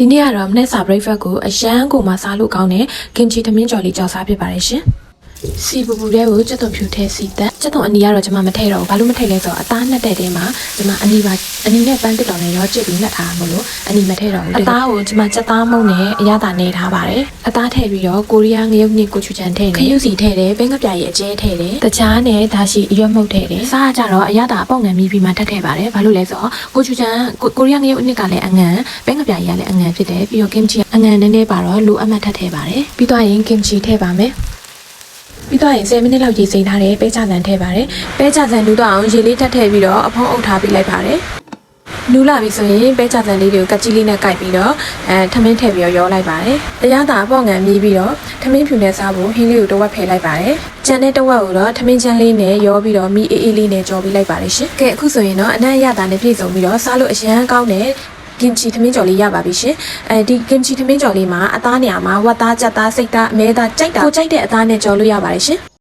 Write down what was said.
ဒီနေ့ကတော့မနေ့စာ breakfast ကိုအရန်ကိုမှစားလို့ကောင်းတဲ့ကင်ချီသမင်းကြော်လေးကြော်စားဖြစ်ပါတယ်ရှင်စီပူပူတဲ့ကိုကြက်သွန်ဖြူထဲစီတက်ကြက်သွန်အနီကတော့ကျွန်မမထည့်တော့ဘူးဘာလို့မထည့်လဲဆိုတော့အသားနှက်တဲ့တဲမှာကျွန်မအနီနဲ့ပန်းတစ်တော်နဲ့ရောကြစ်ပြီးနှက်ထားမှာလို့အနီမထည့်တော့ဘူးအသားကိုကျွန်မကြက်သားမုံနဲ့အရသာနေထားပါတယ်အသားထည့်ပြီးတော့ကိုရီးယားငရုတ်ညစ်ကိုချူချန်ထည့်တယ်ခရုစီထည့်တယ်ဘဲငပြရဲ့အကျဲထည့်တယ်တခြားနဲ့ဒါရှိအရွက်မှုတ်ထည့်တယ်စားကြတော့အရသာအပေါက်ငံပြီးမှထပ်ထည့်ပါတယ်ဘာလို့လဲဆိုတော့ကိုချူချန်ကိုရီးယားငရုတ်ညစ်ကလည်းအငံဘဲငပြရဲ့လည်းအငံဖြစ်တယ်ပြီးတော့ကင်ချီအငံနည်းနည်းပါတော့လိုအပ်မှထပ်ထည့်ပါတယ်ပြီးတော့ရင်ကင်ချီထည့်ပါမယ်ပြီးတော့ရင်10မိနစ်လောက်ရေစိမ်ထားတယ်ပဲချဆန်ထည့်ပါတယ်ပဲချဆန်လူတော့အောင်ရေလေးထပ်ထည့်ပြီးတော့အဖုံးအုပ်ထားပေးလိုက်ပါတယ်နူးလာပြီဆိုရင်ပဲချဆန်လေးတွေကိုကတ်ကြီးလေးနဲ့ကိုက်ပြီးတော့ထမင်းထည့်ပြီးတော့ရောလိုက်ပါတယ်အရသာအပေါက်ငံမြည်ပြီးတော့ထမင်းဖြူနဲ့စားဖို့ဟင်းလေးကိုတစ်ဝက်ဖယ်လိုက်ပါတယ်ကြံတဲ့တစ်ဝက်ကိုတော့ထမင်းချမ်းလေးနဲ့ရောပြီးတော့မီအေးအေးလေးနဲ့ကြော်ပေးလိုက်ပါတယ်ရှင်ကဲအခုဆိုရင်တော့အနံ့ရတာနဲ့ပြည့်စုံပြီးတော့စားလို့အရန်ကောင်းတဲ့ကင်ချီသမင်းကြော်လေးရပါပြီရှင်ဒီကင်ချီသမင်းကြော်လေးမှာအသားနေရာမှာဝက်သားကြက်သားစိတ်သားအမဲသားကြိုက်တာကိုကြိုက်တဲ့အသားနဲ့ကြော်လို့ရပါတယ်ရှင်